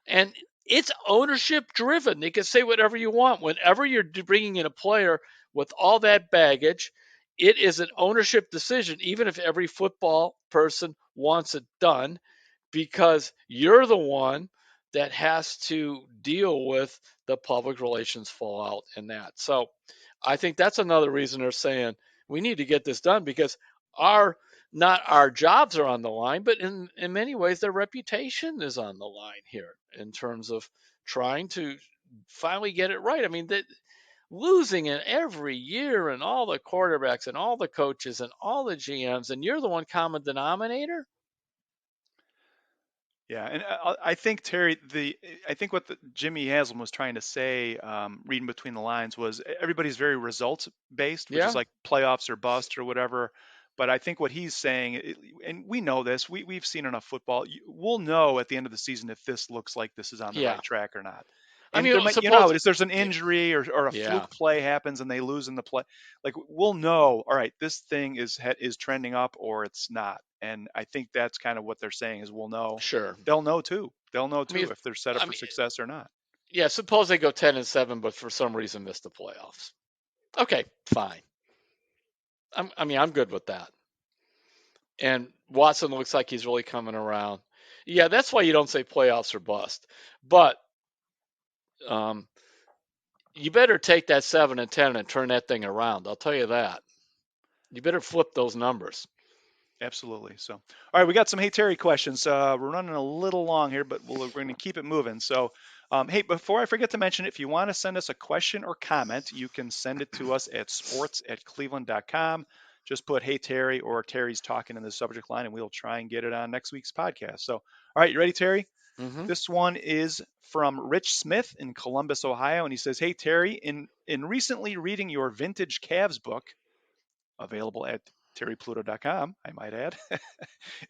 And it's ownership driven. They can say whatever you want. Whenever you're bringing in a player with all that baggage, it is an ownership decision, even if every football person wants it done, because you're the one that has to deal with the public relations fallout and that. So I think that's another reason they're saying we need to get this done because not our jobs are on the line, but in many ways their reputation is on the line here in terms of trying to finally get it right. I mean, losing it every year and all the quarterbacks and all the coaches and all the GMs, and you're the one common denominator. Yeah, and I think Terry, I think what Jimmy Haslam was trying to say, reading between the lines, was everybody's very results based, which is Yeah, like playoffs or bust or whatever. But I think what he's saying, and we know this, we've seen enough football. We'll know at the end of the season if this looks like this is on the yeah. right track or not. I And mean, there might, suppose, if there's an yeah, injury or a yeah, fluke play happens and they lose in the play, like we'll know, all right, this thing is trending up or it's not. And I think that's kind of what they're saying is we'll know. sure. They'll know too. They'll know I mean, too if they're set up I for mean, success or not. yeah. Suppose they go 10-7, but for some reason miss the playoffs. Okay, fine. I'm good with that. And Watson looks like he's really coming around. Yeah, that's why you don't say playoffs or bust. But um, you better take that 7-10 and turn that thing around. I'll tell you that. You better flip those numbers. Absolutely. So, all right, we got some Hey Terry questions. We're running a little long here, but we're going to keep it moving. So, hey, before I forget to mention, if you want to send us a question or comment, you can send it to us at sports@cleveland.com. Just put Hey Terry or Terry's Talking in the subject line, and we'll try and get it on next week's podcast. So, all right, you ready, Terry? Mm-hmm. This one is from Rich Smith in Columbus, Ohio, and he says, "Hey Terry, in recently reading your vintage Cavs book, available at terrypluto.com, I might add,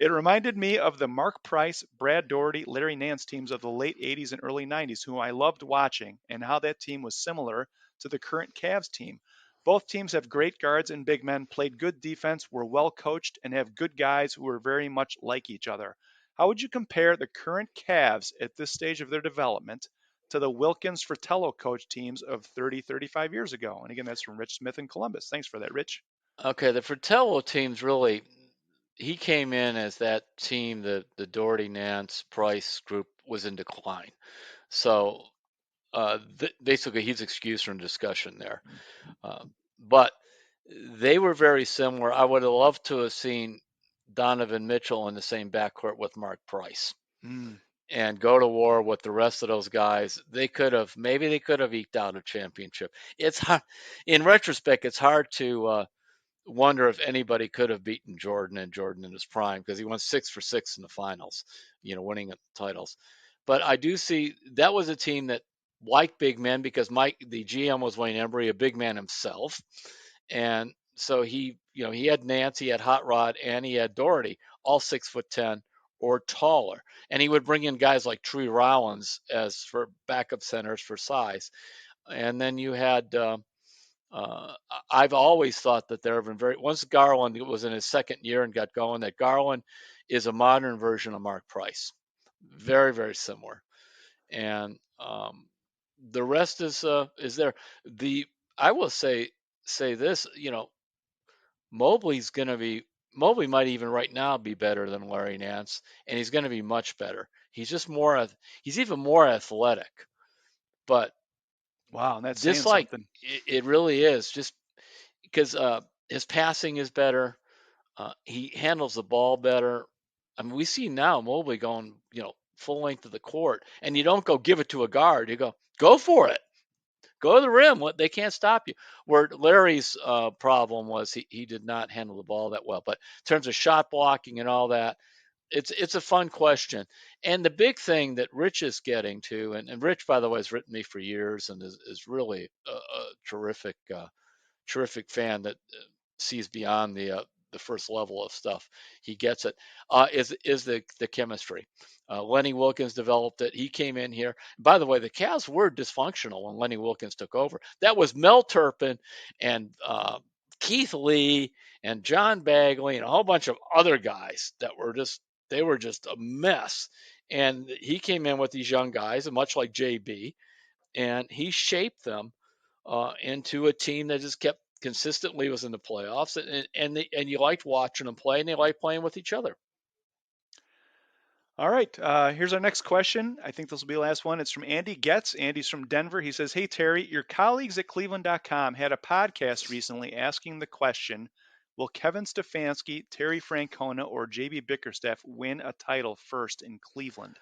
it reminded me of the Mark Price, Brad Daugherty, Larry Nance teams of the late 80s and early 90s, whom I loved watching, and how that team was similar to the current Cavs team. Both teams have great guards and big men, played good defense, were well coached, and have good guys who are very much like each other. How would you compare the current Cavs at this stage of their development to the Wilkins Fratello coach teams of 30, 35 years ago?" And again, that's from Rich Smith in Columbus. Thanks for that, Rich. Okay, the Fratello team's really. He came in as that team, the Doherty, Nance, Price group was in decline. So basically, he's excused from discussion there. But they were very similar. I would have loved to have seen Donovan Mitchell in the same backcourt with Mark Price Mm. and go to war with the rest of those guys. They could have eked out a championship. It's hard, in retrospect, it's hard to wonder if anybody could have beaten Jordan in his prime because he went 6 for 6 in the finals, winning titles. But I do see that was a team that like big men because Mike, the GM, was Wayne Embry, a big man himself, and so he had Nance, he had Hot Rod, and he had Doherty, all 6'10" or taller, and he would bring in guys like Tree Rollins as for backup centers for size, and then you had. I've always thought that there have been once Garland was in his second year and got going, that Garland is a modern version of Mark Price, very very similar, and the rest is there. I will say this, Mobley might even right now be better than Larry Nance, and he's going to be much better. He's just he's even more athletic, but Wow, that's saying just like something. it really is, just because his passing is better, he handles the ball better. I mean, we see now Mobley going, full length of the court, and you don't go give it to a guard. You go for it. Go to the rim. They can't stop you. Where Larry's problem was he did not handle the ball that well. But in terms of shot blocking and all that, it's a fun question. And the big thing that Rich is getting to, and Rich, by the way, has written me for years and is really a terrific fan that sees beyond the first level of stuff. He gets it. Is the chemistry. Lenny Wilkins developed it. He came in here. By the way, the Cavs were dysfunctional when Lenny Wilkins took over. That was Mel Turpin and Keith Lee and John Bagley and a whole bunch of other guys that were just a mess. And he came in with these young guys, much like JB, and he shaped them into a team that just kept consistently was in the playoffs, and you liked watching them play, and they liked playing with each other. All right, here's our next question. I think this will be the last one. It's from Andy Getz. Andy's from Denver. He says, "Hey Terry, your colleagues at cleveland.com had a podcast recently asking the question, will Kevin Stefanski, Terry Francona, or JB Bickerstaff win a title first in Cleveland?"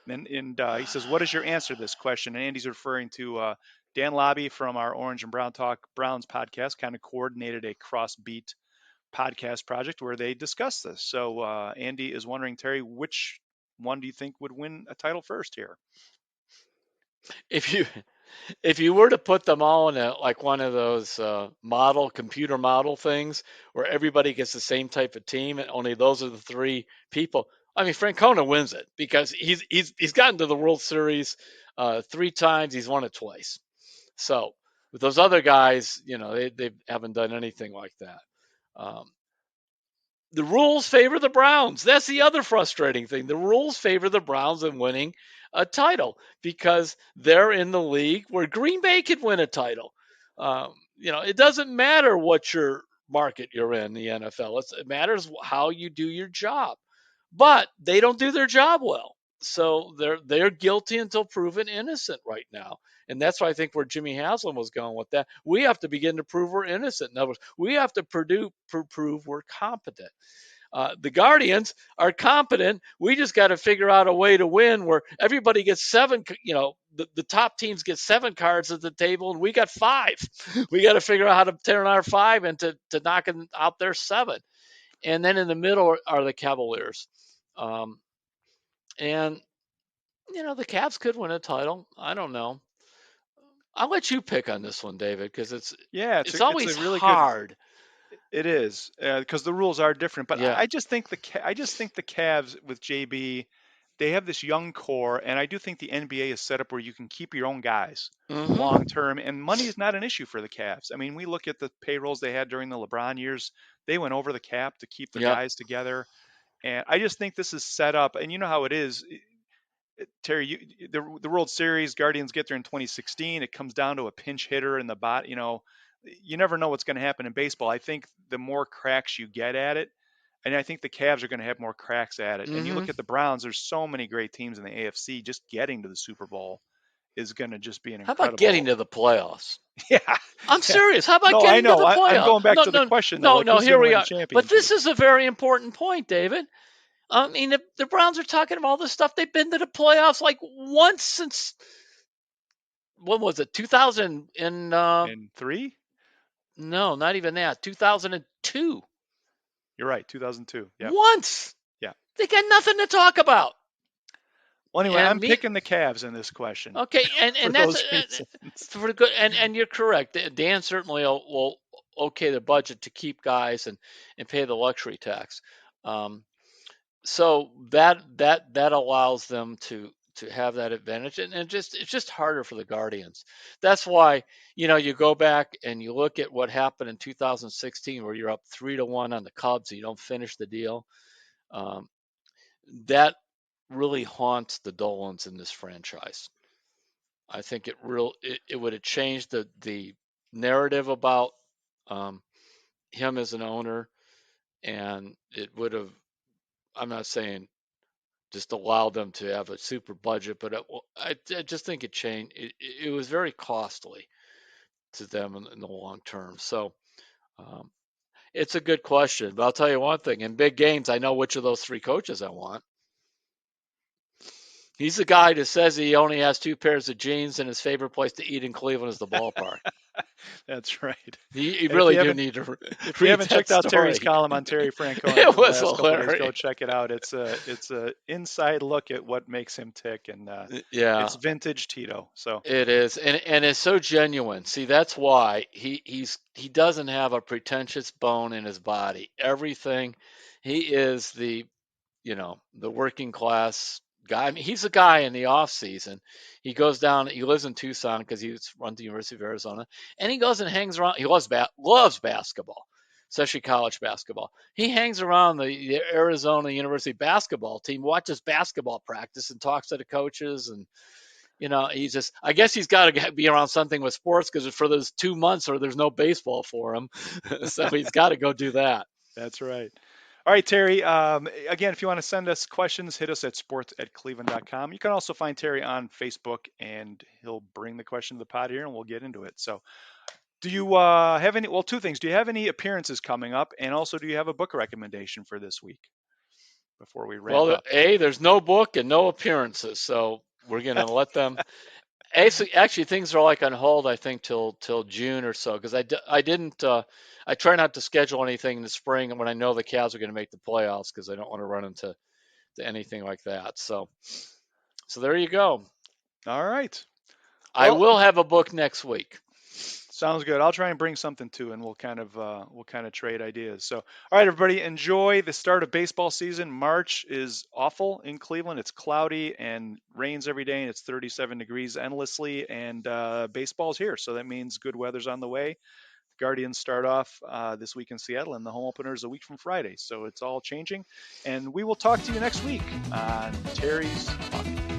And he says, "What is your answer to this question?" And Andy's referring to Dan Lobby from our Orange and Brown Talk Browns podcast, kind of coordinated a cross-beat podcast project where they discussed this. So Andy is wondering, Terry, which one do you think would win a title first here? If you were to put them all in like one of those computer model things where everybody gets the same type of team and only those are the three people, I mean, Francona wins it because he's gotten to the World Series 3 times. He's won it twice. So with those other guys, they haven't done anything like that. The rules favor the Browns. That's the other frustrating thing. The rules favor the Browns in winning a title because they're in the league where Green Bay could win a title. It doesn't matter what your market you're in the NFL. It matters how you do your job. But they don't do their job well. So they're guilty until proven innocent right now. And that's why I think where Jimmy Haslam was going with that. We have to begin to prove we're innocent. In other words, we have to prove we're competent. The Guardians are competent. We just got to figure out a way to win where everybody gets 7, the top teams get 7 cards at the table and we got 5. We got to figure out how to turn our 5 into knocking out their 7. And then in the middle are the Cavaliers. And, the Cavs could win a title. I don't know. I'll let you pick on this one, David, because it's always really hard. Good, it is because the rules are different. But Yeah. I just think the Cavs with JB, they have this young core, and I do think the NBA is set up where you can keep your own guys long term, and money is not an issue for the Cavs. I mean, we look at the payrolls they had during the LeBron years; they went over the cap to keep the guys together, and I just think this is set up. And you know how it is. Terry, the World Series, Guardians get there in 2016. It comes down to a pinch hitter in the bot. You never know what's going to happen in baseball. I think the more cracks you get at it, and I think the Cavs are going to have more cracks at it. And you look at the Browns, there's so many great teams in the AFC. Just getting to the Super Bowl is going to just be an incredible. How about getting to the playoffs? Yeah. I'm serious. How about No, getting I know. to the playoffs? I'm going back to the question. No, here we are. But this is a very important point, David. I mean, the Browns are talking about all this stuff. They've been to the playoffs like once since, when was it, 2003? No, not even that. 2002. You're right, 2002. Yeah. Once. Yeah. They got nothing to talk about. Well, anyway, And I'm picking the Cavs in this question. Okay, and for that's those reasons. for good. And you're correct. Dan certainly will okay the budget to keep guys and pay the luxury tax. So that allows them to have that advantage, and it's just harder for the Guardians. That's why you go back and you look at what happened in 2016, where you're up 3-1 on the Cubs, and you don't finish the deal. That really haunts the Dolans in this franchise. I think it would have changed the narrative about him as an owner, and it would have. I'm not saying just allowed them to have a super budget, but I just think it changed. It was very costly to them in the long term. So it's a good question, but I'll tell you one thing: in big games, I know which of those three coaches I want. He's the guy that says he only has 2 pairs of jeans and his favorite place to eat in Cleveland is the ballpark. That's right. You And really do need to if you haven't checked out Terry's column on Terry Francona it for the was last couple of days, hilarious. go check it out. It's a inside look at what makes him tick, and Yeah, it's vintage Tito. So it is, and it's so genuine. See, that's why he doesn't have a pretentious bone in his body. Everything, he is the working class guy. I mean, he's a guy in the off season. He goes down. He lives in Tucson because he runs the University of Arizona, and he goes and hangs around. He loves basketball, especially college basketball. He hangs around the Arizona University basketball team, watches basketball practice, and talks to the coaches. And he's just. I guess he's got to be around something with sports because for those 2 months, or there's no baseball for him, so he's got to go do that. That's right. All right, Terry. Again, if you want to send us questions, hit us at sports@cleveland.com. You can also find Terry on Facebook, and he'll bring the question to the pod here, and we'll get into it. So, do you have any? Well, 2 things. Do you have any appearances coming up, and also do you have a book recommendation for this week before we wrap up? There's no book and no appearances, so we're gonna let them. Actually, things are like on hold. I think till June or so, because I didn't. I try not to schedule anything in the spring when I know the Cavs are going to make the playoffs, because I don't want to run into anything like that. So there you go. All right. I will have a book next week. Sounds good. I'll try and bring something too, and we'll kind of trade ideas. So, all right, everybody, enjoy the start of baseball season. March is awful in Cleveland. It's cloudy and rains every day, and it's 37 degrees endlessly. And baseball's here, so that means good weather's on the way. The Guardians start off this week in Seattle, and the home opener is a week from Friday. So it's all changing. And we will talk to you next week on Terry's Talkin.